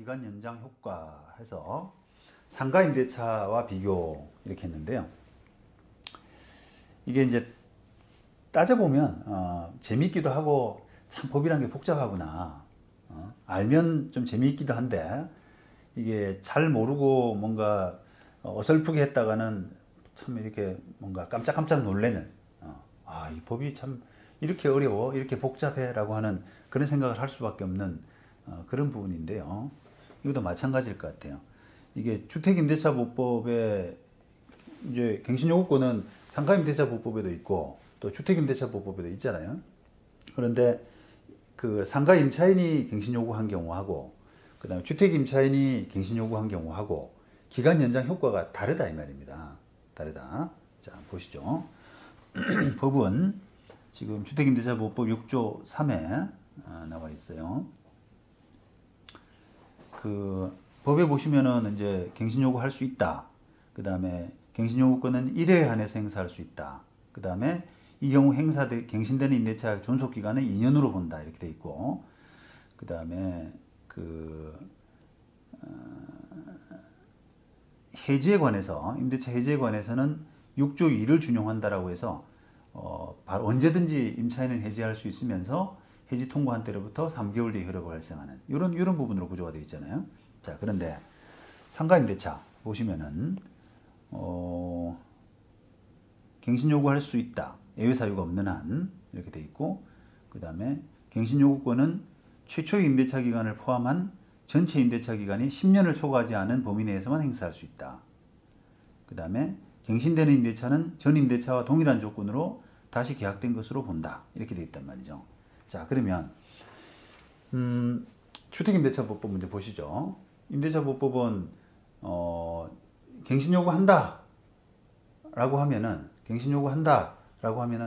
기간 연장 효과 해서 상가 임대차와 비교 이렇게 했는데요. 이게 이제 따져보면 재미있기도 하고 참 법이란 게 복잡하구나. 알면 좀 재미있기도 한데 이게 잘 모르고 뭔가 어설프게 했다가는 참 이렇게 뭔가 깜짝깜짝 놀래는 이 법이 참 이렇게 어려워 이렇게 복잡해 라고 하는 그런 생각을 할 수밖에 없는 그런 부분인데요. 이것도 마찬가지일 것 같아요. 이게 주택임대차보법에 이제 갱신요구권은 상가임대차보법에도 있고 또 주택임대차보법에도 있잖아요. 그런데 그 상가임차인이 갱신요구한 경우하고 그 다음에 주택임차인이 갱신요구한 경우하고 기간 연장 효과가 다르다 이 말입니다. 다르다. 자, 보시죠. 법은 지금 주택임대차보법 6조 3에 나와 있어요. 그 법에 보시면은 이제 갱신요구 할 수 있다. 그 다음에 갱신요구권은 1회에 한해서 행사할 수 있다. 그 다음에 이 경우 갱신되는 임대차 존속기간은 2년으로 본다. 이렇게 돼 있고, 그 다음에 해지에 관해서, 임대차 해지에 관해서는 6조 2를 준용한다라고 해서, 바로 언제든지 임차인은 해지할 수 있으면서 해지 통고한 때로부터 3개월 뒤에 효력을 발생하는 이런 부분으로 구조가 되어 있잖아요. 자, 그런데 상가임대차 보시면은 갱신요구할 수 있다. 예외 사유가 없는 한 이렇게 돼 있고, 그 다음에 갱신요구권은 최초의 임대차 기간을 포함한 전체 임대차 기간이 10년을 초과하지 않은 범위 내에서만 행사할 수 있다. 그 다음에 갱신되는 임대차는 전 임대차와 동일한 조건으로 다시 계약된 것으로 본다. 이렇게 돼 있단 말이죠. 자, 그러면 주택임대차보법 문제 보시죠. 임대차보법은 갱신요구한다 라고 하면은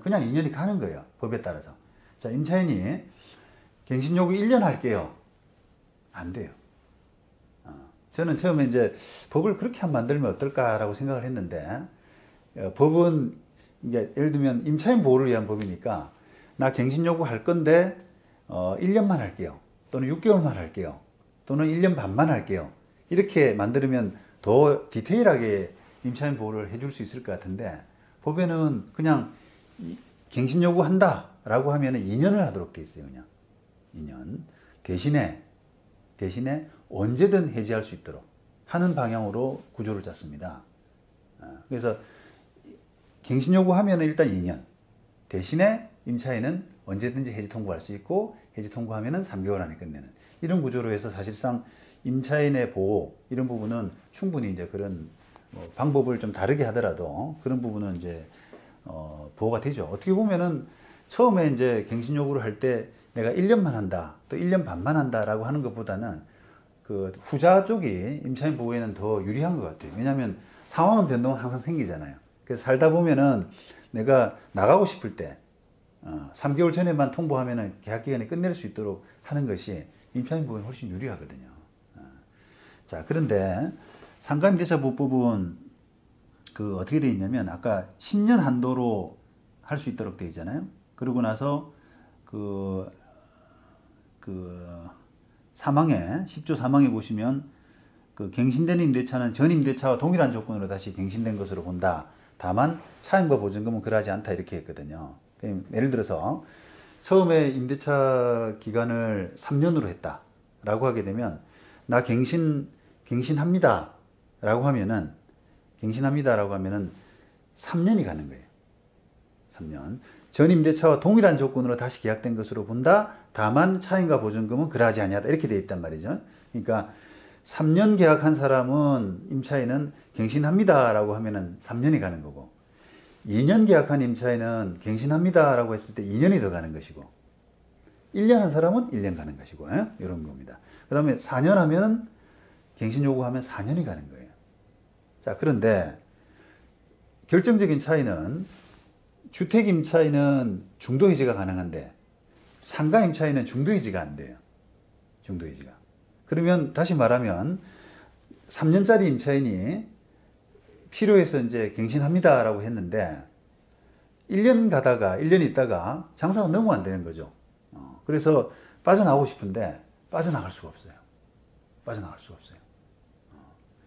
그냥 2년이 가는 거예요. 법에 따라서. 자, 임차인이 갱신요구 1년 할게요. 안 돼요. 저는 처음에 이제 법을 그렇게 만들면 어떨까라고 생각을 했는데, 법은 이게 예를 들면 임차인 보호를 위한 법이니까 나 갱신요구 할 건데 1년만 할게요. 또는 6개월만 할게요. 또는 1년 반만 할게요. 이렇게 만들면 더 디테일하게 임차인 보호를 해줄 수 있을 것 같은데, 법에는 그냥 갱신 요구한다 라고 하면 2년을 하도록 돼 있어요. 그냥 2년 대신에 언제든 해지할 수 있도록 하는 방향으로 구조를 짰습니다. 그래서 갱신 요구하면 일단 2년 대신에 임차인은 언제든지 해지 통고할 수 있고, 해지 통고하면 3개월 안에 끝내는 이런 구조로 해서 사실상 임차인의 보호 이런 부분은 충분히 이제 그런 방법을 좀 다르게 하더라도 그런 부분은 이제 보호가 되죠. 어떻게 보면은 처음에 이제 갱신 요구를 할 때 내가 1년만 한다, 또 1년 반만 한다라고 하는 것보다는 그 후자 쪽이 임차인 보호에는 더 유리한 것 같아요. 왜냐하면 상황은 변동은 항상 생기잖아요. 그래서 살다 보면은 내가 나가고 싶을 때 3개월 전에만 통보하면은 계약 기간에 끝낼 수 있도록 하는 것이 임차인 보호에 훨씬 유리하거든요. 자, 그런데 상가임대차보법은 그 어떻게 되어 있냐면 아까 10년 한도로 할 수 있도록 되어 있잖아요. 그러고 나서 사망에 10조 사망에 보시면 그 갱신되는 임대차는 전 임대차와 동일한 조건으로 다시 갱신된 것으로 본다. 다만 차임과 보증금은 그러하지 않다 이렇게 했거든요. 예를 들어서 처음에 임대차 기간을 3년으로 했다라고 하게 되면 나 갱신합니다 라고 하면은 3년이 가는 거예요. 3년. 전 임대차와 동일한 조건으로 다시 계약된 것으로 본다. 다만 차임과 보증금은 그러하지 아니하다. 이렇게 되어 있단 말이죠. 그러니까 3년 계약한 사람은 임차인은 갱신합니다 라고 하면은 3년이 가는 거고, 2년 계약한 임차인은 갱신합니다 라고 했을 때 2년이 더 가는 것이고, 1년 한 사람은 1년 가는 것이고, 이런 겁니다. 그 다음에 4년 하면은 갱신 요구하면 4년이 가는 거예요. 자, 그런데 결정적인 차이는 주택 임차인은 중도 해지가 가능한데 상가 임차인은 중도 해지가 안 돼요. 중도 해지가. 그러면 다시 말하면 3년짜리 임차인이 필요해서 이제 갱신합니다라고 했는데 1년 있다가 장사가 너무 안 되는 거죠. 그래서 빠져나오고 싶은데 빠져나갈 수가 없어요. 빠져나갈 수가 없어요.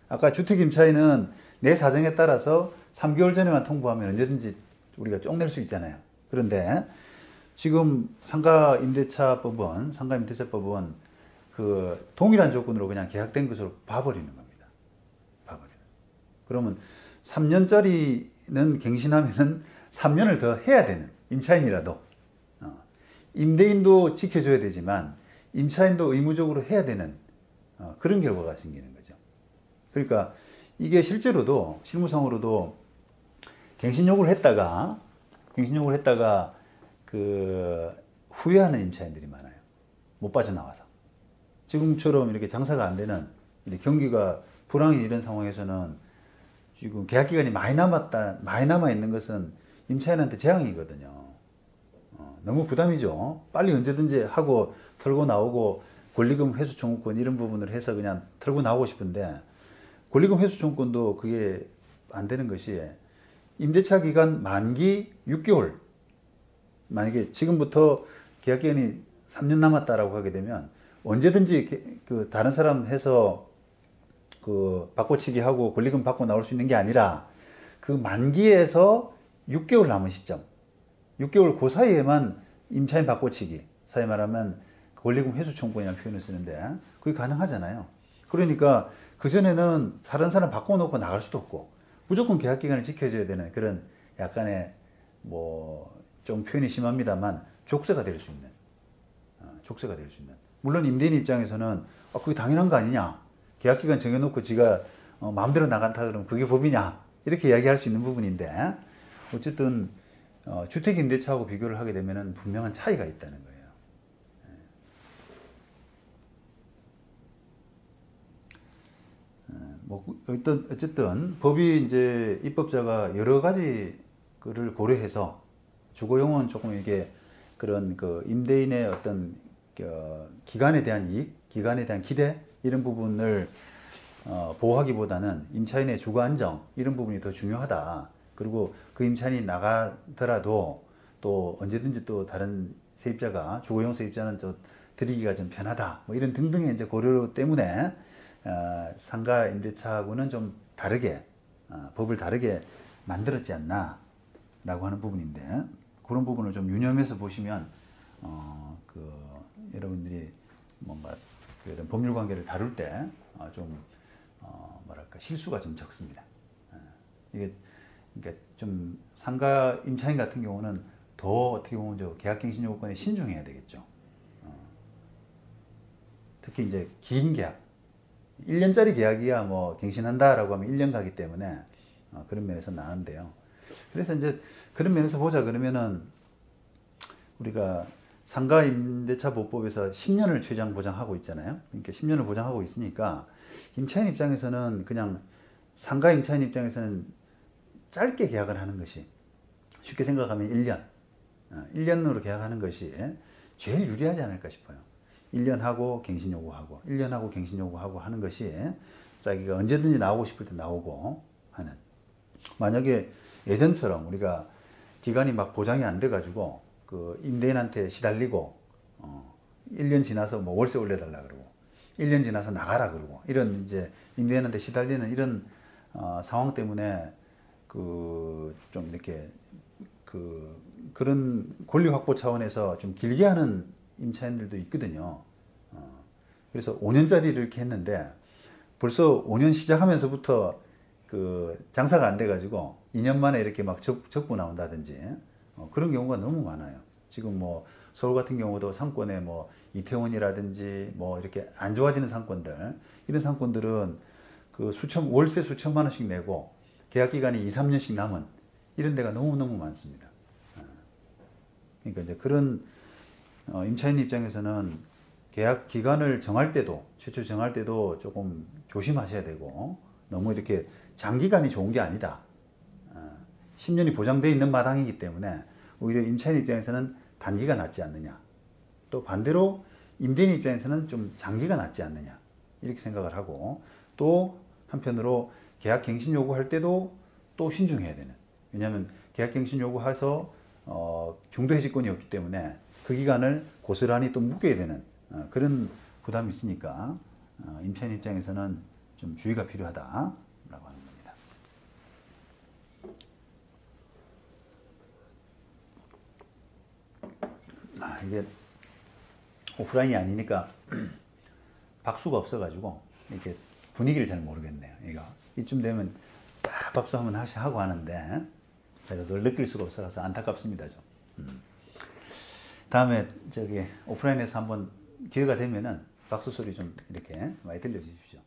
아까 주택 임차인은 내 사정에 따라서 3개월 전에만 통보하면 언제든지 우리가 쪽낼 수 있잖아요. 그런데 지금 상가임대차법은 그 동일한 조건으로 그냥 계약된 것으로 봐버리는 겁니다. 봐버리는. 그러면 3년짜리는 갱신하면은 3년을 더 해야 되는, 임차인이라도. 임대인도 지켜줘야 되지만 임차인도 의무적으로 해야 되는 그런 결과가 생기는 거죠. 그러니까 이게 실제로도 실무상으로도 갱신 요구를 했다가 그 후회하는 임차인들이 많아요. 못 빠져나와서. 지금처럼 이렇게 장사가 안 되는, 경기가 불황이 이런 상황에서는 지금 계약 기간이 많이 남아 있는 것은 임차인한테 재앙이거든요. 너무 부담이죠. 빨리 언제든지 하고 털고 나오고 권리금 회수 청구권 이런 부분을 해서 그냥 털고 나오고 싶은데, 권리금 회수 청구권도 그게 안 되는 것이 임대차 기간 만기 6개월. 만약에 지금부터 계약 기간이 3년 남았다라고 하게 되면 언제든지 그 다른 사람 해서 그 바꿔치기 하고 권리금 받고 나올 수 있는 게 아니라 그 만기에서 6개월 남은 시점, 6개월 그 사이에만 임차인 바꿔치기, 사이 말하면 권리금 회수 청구권이라는 표현을 쓰는데 그게 가능하잖아요. 그러니까 그전에는 다른 사람 바꿔놓고 나갈 수도 없고 무조건 계약 기간을 지켜줘야 되는 그런 약간의 뭐 좀 표현이 심합니다만 족쇄가 될 수 있는, 물론 임대인 입장에서는 그게 당연한 거 아니냐, 계약 기간 정해놓고 지가 마음대로 나간다 그러면 그게 법이냐, 이렇게 이야기할 수 있는 부분인데, 어쨌든 주택 임대차하고 비교를 하게 되면은 분명한 차이가 있다는 거예요. 어쨌든 법이 이제 입법자가 여러 가지 그를 고려해서 주거용은 조금 이게 그런 그 임대인의 어떤 기간에 대한 이익, 기간에 대한 기대 이런 부분을 보호하기보다는 임차인의 주거 안정 이런 부분이 더 중요하다. 그리고 그 임차인이 나가더라도 또 언제든지 또 다른 세입자가, 주거용 세입자는 좀 드리기가 좀 편하다. 뭐 이런 등등의 이제 고려 때문에 상가 임대차하고는 좀 다르게 법을 다르게 만들었지 않나라고 하는 부분인데, 그런 부분을 좀 유념해서 보시면 여러분들이 뭔가 이런 법률 관계를 다룰 때 좀 뭐랄까 실수가 좀 적습니다. 이게 그러니까 좀 상가 임차인 같은 경우는 더 어떻게 보면 저 계약갱신 요건에 신중해야 되겠죠. 특히 이제 긴 계약, 1년짜리 계약이야 뭐 갱신한다라고 하면 1년 가기 때문에 그런 면에서 나은데요. 그래서 이제 그런 면에서 보자 그러면은 우리가 상가임대차보호법에서 10년을 최장 보장하고 있잖아요. 그러니까 10년을 보장하고 있으니까 임차인 입장에서는 그냥 상가 임차인 입장에서는 짧게 계약을 하는 것이, 쉽게 생각하면 1년, 1년으로 계약하는 것이 제일 유리하지 않을까 싶어요. 1년 하고 갱신 요구하고 1년 하고 갱신 요구하고 하는 것이 자기가 언제든지 나오고 싶을 때 나오고 하는. 만약에 예전처럼 우리가 기간이 막 보장이 안 돼 가지고 그 임대인한테 시달리고 1년 지나서 뭐 월세 올려달라 그러고 1년 지나서 나가라 그러고 이런 이제 임대인한테 시달리는 이런 상황 때문에 그 좀 이렇게 그런 권리 확보 차원에서 좀 길게 하는 임차인들도 있거든요. 그래서 5년짜리를 이렇게 했는데 벌써 5년 시작하면서부터 그 장사가 안 돼가지고 2년 만에 이렇게 막 적부 나온다든지 그런 경우가 너무 많아요. 지금 뭐 서울 같은 경우도 상권에 뭐 이태원이라든지 뭐 이렇게 안 좋아지는 상권들, 이런 상권들은 그 월세 수천만 원씩 내고 계약 기간이 2, 3년씩 남은 이런 데가 너무너무 많습니다. 그러니까 이제 그런 임차인 입장에서는 계약 기간을 정할 때도, 최초 정할 때도 조금 조심하셔야 되고, 너무 이렇게 장기간이 좋은 게 아니다. 10년이 보장되어 있는 마당이기 때문에 오히려 임차인 입장에서는 단기가 낫지 않느냐. 또 반대로 임대인 입장에서는 좀 장기가 낫지 않느냐. 이렇게 생각을 하고, 또 한편으로 계약 갱신 요구할 때도 또 신중해야 되는. 왜냐하면 계약 갱신 요구해서 중도 해지권이 없기 때문에 그 기간을 고스란히 또 묶여야 되는 그런 부담이 있으니까 임차인 입장에서는 좀 주의가 필요하다라고 하는 겁니다. 이게 오프라인이 아니니까 박수가 없어가지고 이렇게 분위기를 잘 모르겠네요. 이쯤 되면 딱 박수 한번 하고 하는데 제가 그걸 느낄 수가 없어서 안타깝습니다. 좀. 다음에 오프라인에서 한번 기회가 되면은 박수 소리 좀 이렇게 많이 들려주십시오.